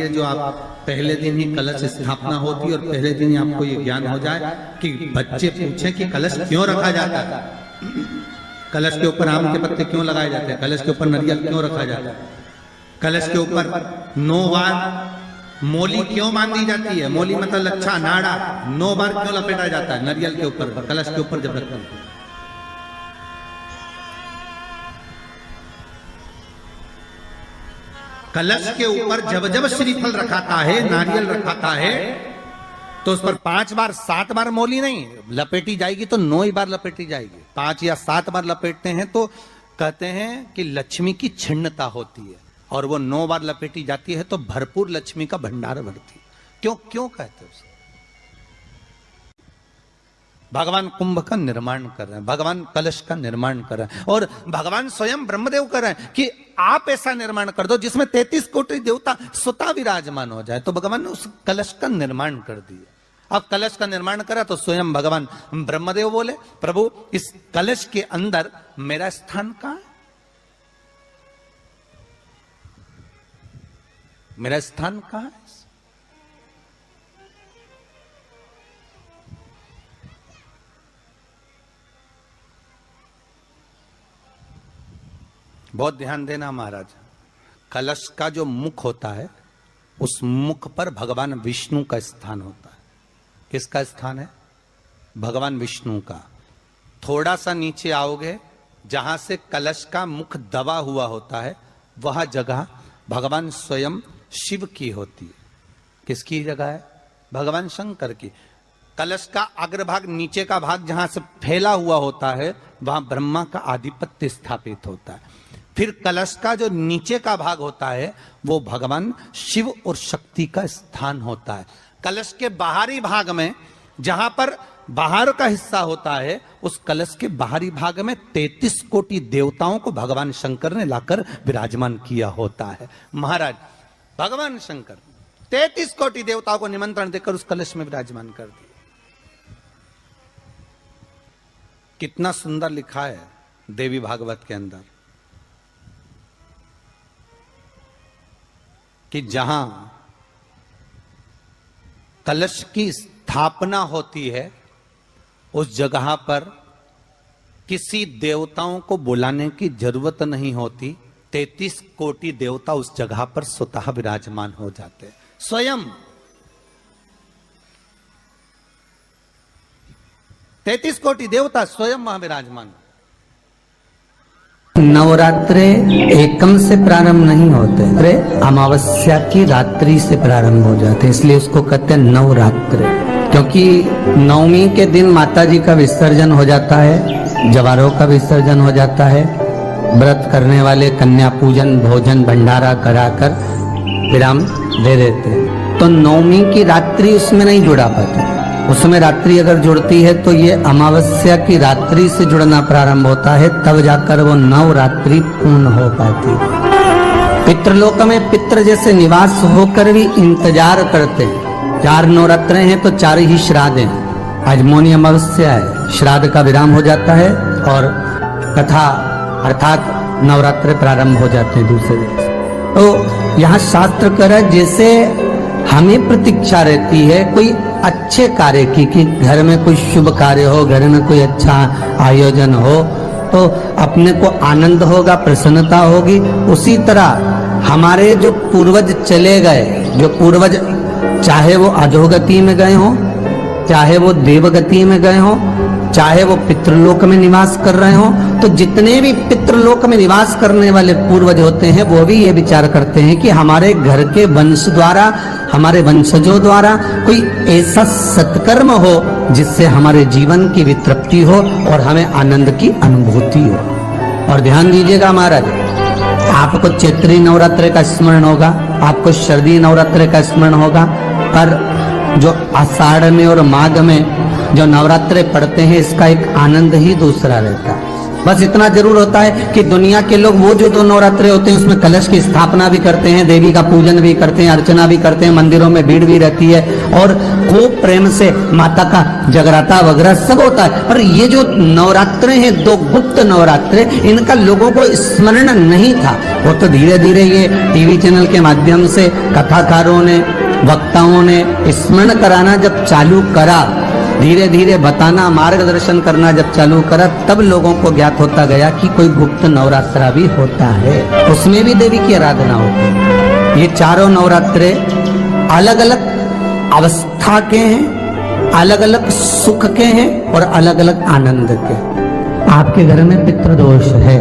ये जो आप पहले दिन ही कलश स्थापना होती है और पहले दिन ही आपको ये ज्ञान हो जाए कि बच्चे पूछें कि कलश क्यों रखा जाता है, कलश के ऊपर आम के पत्ते क्यों लगाए जाते हैं, कलश के ऊपर नारियल क्यों रखा जाता है, कलश के ऊपर 9 बार मोली क्यों बांधी जाती है, मोली मतलब लच्छा नाड़ा 9 बार क्यों लपेटा जाता है नारियल के ऊपर, कलश के ऊपर जब रखते हैं। कलश के ऊपर जब जब श्रीफल रखाता है, नारियल रखाता है, तो उस पर 5 बार 7 बार मोली नहीं लपेटी जाएगी, तो 9 ही बार लपेटी जाएगी। 5 या 7 बार लपेटते हैं तो कहते हैं कि लक्ष्मी की छिन्नता होती है, और वो 9 बार लपेटी जाती है तो भरपूर लक्ष्मी का भंडार भरती है। क्यों क्यों कहते हैं उसे? भगवान कुंभ का निर्माण कर रहे हैं, भगवान कलश का निर्माण कर रहे हैं, और भगवान स्वयं ब्रह्मदेव कर रहे हैं कि आप ऐसा निर्माण कर दो जिसमें 33 कोटि देवता स्वतः विराजमान हो जाए। तो भगवान ने उस कलश का निर्माण कर दिया। अब कलश का निर्माण करा तो स्वयं भगवान ब्रह्मदेव बोले, प्रभु इस कलश के अंदर मेरा स्थान कहां है, मेरा स्थान कहां है? बहुत ध्यान देना महाराज, कलश का जो मुख होता है उस मुख पर भगवान विष्णु का स्थान होता है। किसका स्थान है? भगवान विष्णु का। थोड़ा सा नीचे आओगे, जहां से कलश का मुख दबा हुआ होता है वह जगह भगवान स्वयं शिव की होती है। किसकी जगह है? भगवान शंकर की। कलश का अग्रभाग, नीचे का भाग जहां से फैला हुआ होता है वहां ब्रह्मा का आधिपत्य स्थापित होता है। फिर कलश का जो नीचे का भाग होता है वो भगवान शिव और शक्ति का स्थान होता है। कलश के बाहरी भाग में, जहां पर बाहर का हिस्सा होता है, उस कलश के बाहरी भाग में 33 कोटि देवताओं को भगवान शंकर ने लाकर विराजमान किया होता है। महाराज भगवान शंकर 33 कोटि देवताओं को निमंत्रण देकर उस कलश में विराजमान कर दिया। कितना सुंदर लिखा है देवी भागवत के अंदर कि जहां कलश की स्थापना होती है उस जगह पर किसी देवताओं को बुलाने की जरूरत नहीं होती। 33 कोटि देवता उस जगह पर स्वतः विराजमान हो जाते हैं। स्वयं 33 कोटि देवता स्वयं वहां विराजमान। नवरात्रे एकम से प्रारंभ नहीं होते, अमावस्या की रात्रि से प्रारंभ हो जाते हैं, इसलिए उसको कहते हैं नवरात्रे। क्योंकि नवमी के दिन माता जी का विसर्जन हो जाता है, जवारों का विसर्जन हो जाता है, व्रत करने वाले कन्या पूजन भोजन भंडारा कराकर विराम दे देते हैं। तो नवमी की रात्रि उसमें नहीं जुड़ा पाती, उसमें रात्रि अगर जुड़ती है तो ये अमावस्या की रात्रि से जुड़ना प्रारंभ होता है, तब जाकर वो नवरात्रि पूर्ण हो पाती है। पितृलोक में पितृ जैसे निवास होकर भी इंतजार करते हैं। 4 नवरात्रे हैं तो 4 ही श्राद्ध हैं। आज मौनी अमावस्या है, श्राद्ध का विराम हो जाता है और कथा अर्थात नवरात्रे प्रारंभ हो जाते हैं दूसरे दिन। तो यहाँ शास्त्र कह रहा है जैसे हमें प्रतीक्षा रहती है कोई अच्छे कार्य की, कि घर में कोई शुभ कार्य हो, घर में कोई अच्छा आयोजन हो तो अपने को आनंद होगा, प्रसन्नता होगी। उसी तरह हमारे जो पूर्वज चले गए, जो पूर्वज चाहे वो अधोगति में गए हों, चाहे वो देवगति में गए हों, चाहे वो पितृलोक में निवास कर रहे हों, तो जितने भी पितृलोक में निवास करने वाले पूर्वज होते हैं वो भी ये विचार करते हैं कि हमारे घर के वंश द्वारा, हमारे वंशजों द्वारा कोई ऐसा सत्कर्म हो जिससे हमारे जीवन की वितृप्ति हो और हमें आनंद की अनुभूति हो। और ध्यान दीजिएगा महाराज, आपको चैत्री नवरात्रि का स्मरण होगा, आपको शरदी नवरात्रि का स्मरण होगा, पर जो आषाढ़ में और माघ में जो नवरात्रे पढ़ते हैं इसका एक आनंद ही दूसरा रहता है। बस इतना जरूर होता है कि दुनिया के लोग वो जो 2 नवरात्रे होते हैं उसमें कलश की स्थापना भी करते हैं, देवी का पूजन भी करते हैं, अर्चना भी करते हैं, मंदिरों में भीड़ भी रहती है और खूब प्रेम से माता का जगराता वगैरह सब होता है। पर ये जो नवरात्रे हैं 2 गुप्त नवरात्रे, इनका लोगों को स्मरण नहीं था। वो तो धीरे धीरे ये टीवी चैनल के माध्यम से कथाकारों ने, वक्ताओं ने स्मरण कराना जब चालू करा, धीरे धीरे बताना, मार्गदर्शन करना जब चालू करा, तब लोगों को ज्ञात होता गया कि कोई गुप्त नवरात्रा भी होता है, उसमें भी देवी की आराधना होती है। ये चारों नवरात्रे अलग अलग अवस्था के हैं, अलग अलग सुख के हैं और अलग अलग आनंद के। आपके घर में पितृदोष है,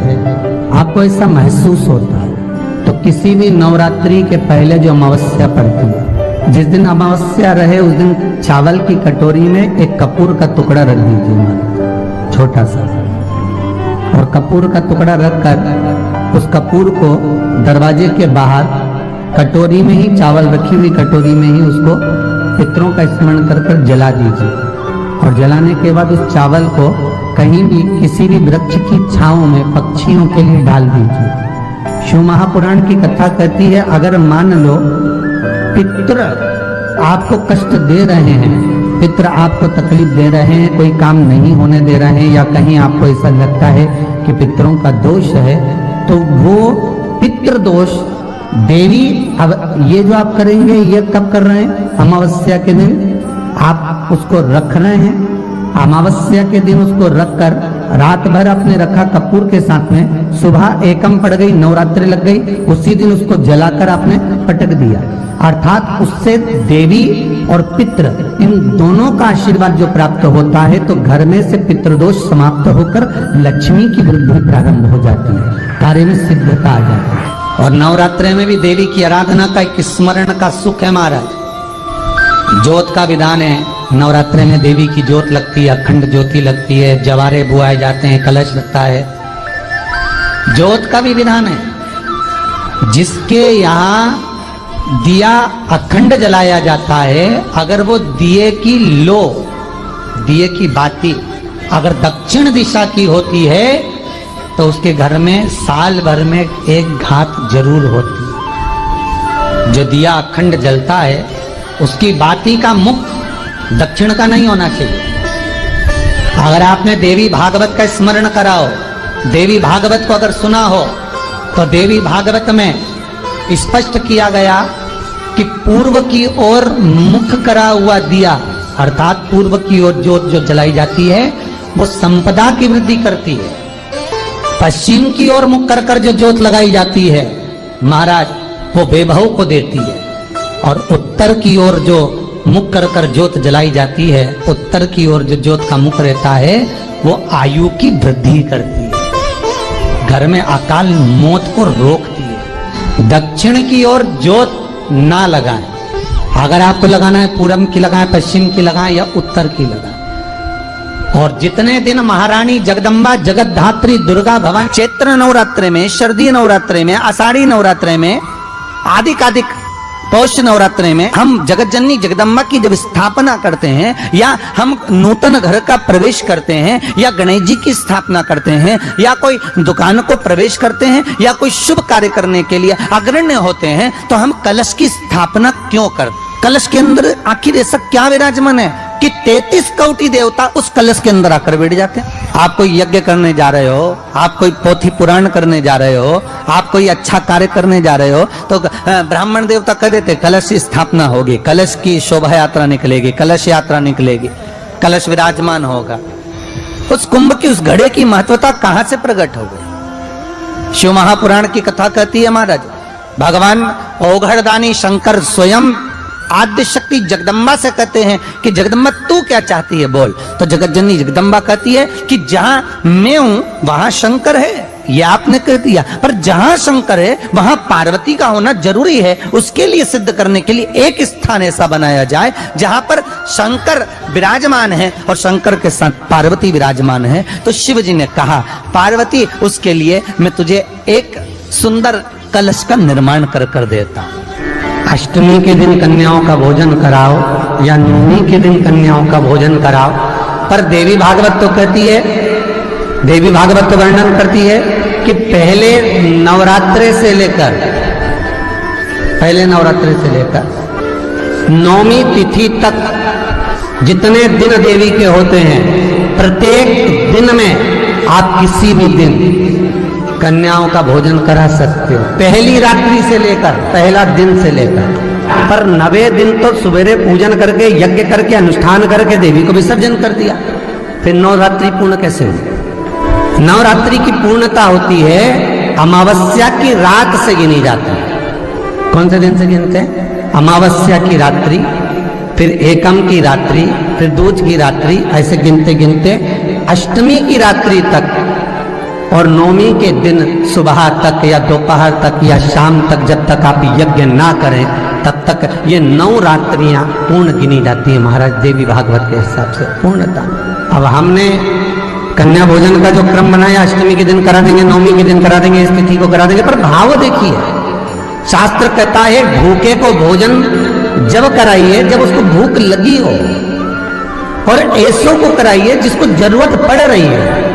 आपको ऐसा महसूस होता है, तो किसी भी नवरात्रि के पहले जो अमावस्या पड़ती है, जिस दिन अमावस्या रहे उस दिन चावल की कटोरी में एक कपूर का टुकड़ा रख दीजिए, छोटा सा, और कपूर का टुकड़ा रखकर उस कपूर को दरवाजे के बाहर कटोरी में ही, चावल रखी हुई कटोरी में ही उसको पितरों का स्मरण कर कर जला दीजिए। और जलाने के बाद उस चावल को कहीं भी किसी भी वृक्ष की छांव में पक्षियों के लिए डाल दीजिए। शिव महापुराण की कथा कहती है, अगर मान लो पितृ आपको कष्ट दे रहे हैं, पितृ आपको तकलीफ दे रहे हैं, कोई काम नहीं होने दे रहे हैं, या कहीं आपको ऐसा लगता है कि पितरों का दोष है, तो वो पितृ दोष देवी, अब ये जो आप करेंगे ये कब कर रहे हैं? अमावस्या के दिन आप उसको रख रहे हैं, अमावस्या के दिन उसको रखकर रात भर आपने रखा कपूर के साथ में, सुबह एकम पड़ गई, नवरात्रि लग गई, उसी दिन उसको जलाकर आपने पटक दिया। अर्थात उससे देवी और पितृ इन दोनों का आशीर्वाद जो प्राप्त होता है, तो घर में से पितृदोष समाप्त होकर लक्ष्मी की वृद्धि प्रारंभ हो जाती है, कार्य में सिद्धता आ जाती है। और नवरात्रि में भी देवी की आराधना का एक स्मरण का सुख है महाराज। ज्योत का विधान है, नवरात्रि में देवी की ज्योत लगती है, अखंड ज्योति लगती है, जवारे बुआए जाते हैं, कलश लगता है। ज्योत का भी विधान है, जिसके यहाँ दिया अखंड जलाया जाता है, अगर वो दिए की लो, दिए की बाती अगर दक्षिण दिशा की होती है, तो उसके घर में साल भर में एक घात जरूर होती है। जो दिया अखंड जलता है उसकी बाती का मुख दक्षिण का नहीं होना चाहिए। अगर आपने देवी भागवत का स्मरण करा हो, देवी भागवत को अगर सुना हो, तो देवी भागवत में स्पष्ट किया गया कि पूर्व की ओर मुख करा हुआ दिया, अर्थात पूर्व की ओर ज्योत जो जलाई जाती है वो संपदा की वृद्धि करती है। पश्चिम की ओर मुख कर कर जो ज्योत लगाई जाती है महाराज, वो वैभव को देती है। और उत्तर की ओर जो मुख कर कर ज्योत जलाई जाती है, उत्तर की ओर जो ज्योत का मुख रहता है, वो आयु की वृद्धि करती है, घर में अकाल मौत को रोकती है। दक्षिण की ओर ज्योत ना लगाएं, अगर आपको लगाना है पूरब की लगाएं, पश्चिम की लगाएं या उत्तर की लगाएं। और जितने दिन महारानी जगदम्बा जगतधात्री दुर्गा भवानी चैत्र नवरात्रि में, शरदीय नवरात्रि में, आषाढ़ी नवरात्रि में, आदिकादिक पौष नवरात्रि में हम जगत जननी जगदम्बा की जब स्थापना करते हैं, या हम नूतन घर का प्रवेश करते हैं, या गणेश जी की स्थापना करते हैं, या कोई दुकान को प्रवेश करते हैं, या कोई शुभ कार्य करने के लिए अग्रण्य होते हैं, तो हम कलश की स्थापना क्यों करते? कलश के अंदर आखिर ऐसा क्या विराजमान है कि 33 कोटि देवता उस कलश के अंदर आकर बैठ जाते हैं? आप कोई यज्ञ करने जा रहे हो, आप कोई पोथी पुराण करने जा रहे हो, आप कोई अच्छा कार्य करने जा रहे हो, तो ब्राह्मण देवता कह देते कलश की स्थापना होगी, कलश की शोभा यात्रा निकलेगी, कलश यात्रा निकलेगी, कलश विराजमान होगा। उस कुंभ की, उस घड़े की महत्वता कहां से प्रकट हो गई? शिव महापुराण की कथा कहती है महाराज, भगवान ओघड़दानी शंकर स्वयं आद्य शक्ति जगदम्बा से कहते हैं कि जगदम्बा तू क्या चाहती है बोल। तो जगत जननी जगदम्बा कहती है कि जहां मैं हूं वहां शंकर है, ये आपने कह दिया, पर जहां शंकर है वहां पार्वती का होना जरूरी है। उसके लिए सिद्ध करने के लिए एक स्थान ऐसा बनाया जाए जहां पर शंकर विराजमान है और शंकर के साथ पार्वती विराजमान है। तो शिव जी ने कहा, पार्वती उसके लिए मैं तुझे एक सुंदर कलश का निर्माण कर कर देता हूं। अष्टमी के दिन कन्याओं का भोजन कराओ या नवमी के दिन कन्याओं का भोजन कराओ, पर देवी भागवत तो कहती है देवी भागवत वर्णन करती है कि पहले नवरात्रे से लेकर नौमी तिथि तक जितने दिन देवी के होते हैं, प्रत्येक दिन में आप किसी भी दिन कन्याओं का भोजन करा सकते हो, पहली रात्रि से लेकर, पहला दिन से लेकर। पर 9वें दिन तो सवेरे पूजन करके, यज्ञ करके, अनुष्ठान करके देवी को विसर्जन कर दिया। फिर नवरात्रि पूर्ण कैसे हुई? नवरात्रि की पूर्णता होती है अमावस्या की रात से गिनी जाती है। कौन से दिन से गिनते हैं? अमावस्या की रात्रि, फिर एकम की रात्रि, फिर दूज की रात्रि, ऐसे गिनते गिनते अष्टमी की रात्रि तक और नौमी के दिन सुबह तक या दोपहर तक या शाम तक, जब तक आप यज्ञ ना करें तब तक ये 9 रात्रियां पूर्ण गिनी जाती है महाराज देवी भागवत के हिसाब से पूर्णता। अब हमने कन्या भोजन का जो क्रम बनाया, अष्टमी के दिन करा देंगे, नौमी के दिन करा देंगे, इस तिथि को करा देंगे, पर भाव देखिए, शास्त्र कहता है भूखे को भोजन जब कराइए जब उसको भूख लगी हो, और ऐसों को कराइए जिसको जरूरत पड़ रही है।